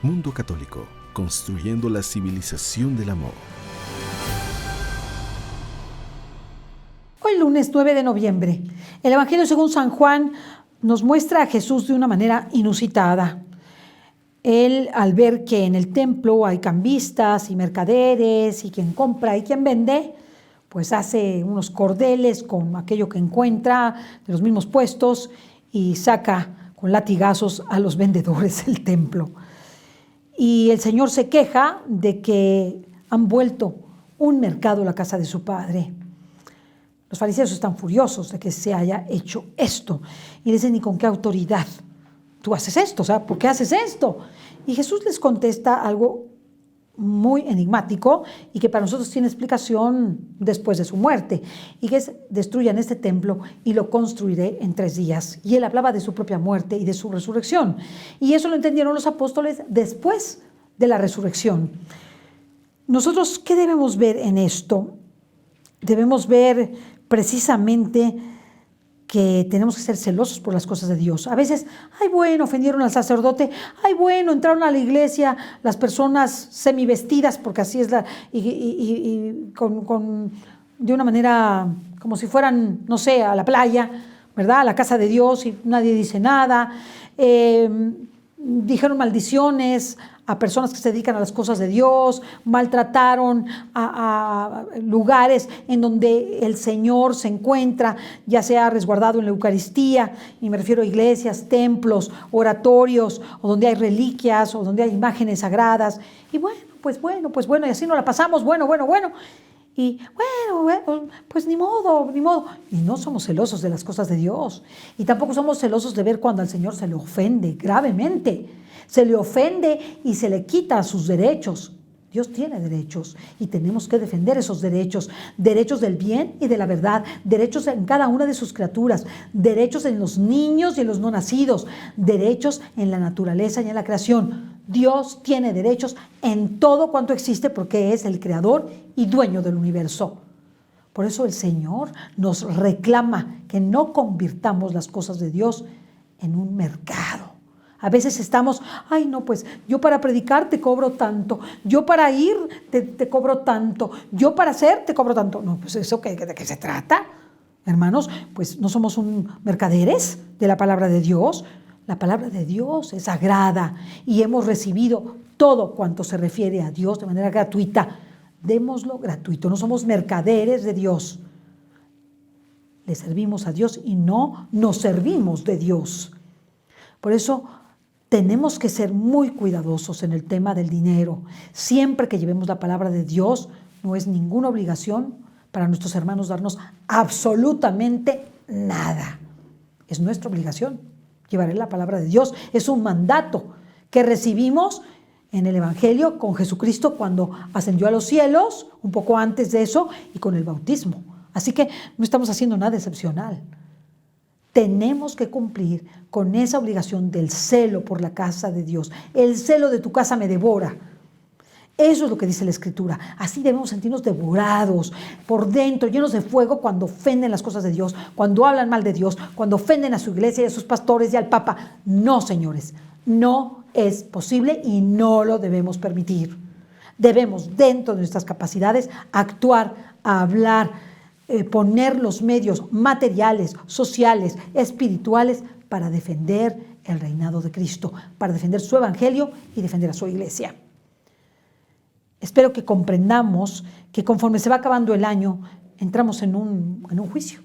Mundo Católico, construyendo la civilización del amor. Hoy lunes 9 de noviembre, el Evangelio según San Juan nos muestra a Jesús de una manera inusitada. Él, al ver que en el templo hay cambistas y mercaderes y quien compra y quien vende, pues hace unos cordeles con aquello que encuentra de los mismos puestos y saca con latigazos a los vendedores del templo. Y el Señor se queja de que han vuelto un mercado a la casa de su Padre. Los fariseos están furiosos de que se haya hecho esto y dicen: ¿y con qué autoridad tú haces esto? O sea, ¿por qué haces esto? Y Jesús les contesta algo muy enigmático y que para nosotros tiene explicación después de su muerte, y que es: destruyan este templo y lo construiré en 3 días. Y él hablaba de su propia muerte y de su resurrección, y eso lo entendieron los apóstoles después de la resurrección. Nosotros, ¿qué debemos ver en esto? Debemos ver precisamente que tenemos que ser celosos por las cosas de Dios. A veces, ay bueno, ofendieron al sacerdote, ay bueno, entraron a la iglesia las personas semivestidas, porque así es de una manera como si fueran, no sé, a la playa, ¿verdad? A la casa de Dios, y nadie dice nada. Dijeron maldiciones a personas que se dedican a las cosas de Dios, maltrataron a lugares en donde el Señor se encuentra, ya sea resguardado en la Eucaristía, y me refiero a iglesias, templos, oratorios, o donde hay reliquias, o donde hay imágenes sagradas. Y bueno, y así nos la pasamos, bueno. Y bueno, pues ni modo. Y no somos celosos de las cosas de Dios. Y tampoco somos celosos de ver cuando al Señor se le ofende gravemente. Se le ofende y se le quita sus derechos. Dios tiene derechos y tenemos que defender esos derechos. Derechos del bien y de la verdad. Derechos en cada una de sus criaturas. Derechos en los niños y en los no nacidos. Derechos en la naturaleza y en la creación. Dios tiene derechos en todo cuanto existe porque es el creador y dueño del universo. Por eso el Señor nos reclama que no convirtamos las cosas de Dios en un mercado. A veces estamos: ay no, pues yo para predicar te cobro tanto, yo para ir te cobro tanto, yo para hacer te cobro tanto. No, pues eso, ¿de qué se trata? Hermanos, pues no somos mercaderes de la palabra de Dios. La palabra de Dios es sagrada y hemos recibido todo cuanto se refiere a Dios de manera gratuita. Démoslo gratuito, no somos mercaderes de Dios. Le servimos a Dios y no nos servimos de Dios. Por eso tenemos que ser muy cuidadosos en el tema del dinero. Siempre que llevemos la palabra de Dios, no es ninguna obligación para nuestros hermanos darnos absolutamente nada. Es nuestra obligación. Llevaré la palabra de Dios. Es un mandato que recibimos en el Evangelio con Jesucristo cuando ascendió a los cielos, un poco antes de eso, y con el bautismo. Así que no estamos haciendo nada excepcional. Tenemos que cumplir con esa obligación del celo por la casa de Dios. El celo de tu casa me devora. Eso es lo que dice la Escritura. Así debemos sentirnos devorados por dentro, llenos de fuego cuando ofenden las cosas de Dios, cuando hablan mal de Dios, cuando ofenden a su iglesia y a sus pastores y al Papa. No, señores, no es posible y no lo debemos permitir. Debemos, dentro de nuestras capacidades, actuar, hablar, poner los medios materiales, sociales, espirituales para defender el reinado de Cristo, para defender su evangelio y defender a su iglesia. Espero que comprendamos que conforme se va acabando el año, entramos en un juicio,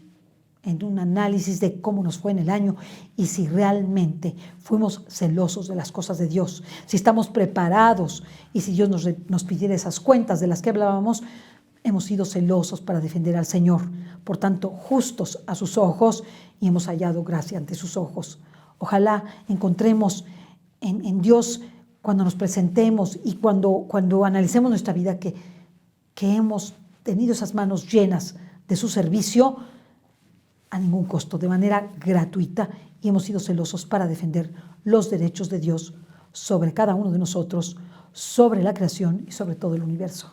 en un análisis de cómo nos fue en el año y si realmente fuimos celosos de las cosas de Dios, si estamos preparados y si Dios nos pidiera esas cuentas de las que hablábamos, hemos sido celosos para defender al Señor, por tanto, justos a sus ojos, y hemos hallado gracia ante sus ojos. Ojalá encontremos en Dios, cuando nos presentemos y cuando analicemos nuestra vida, que hemos tenido esas manos llenas de su servicio a ningún costo, de manera gratuita, y hemos sido celosos para defender los derechos de Dios sobre cada uno de nosotros, sobre la creación y sobre todo el universo.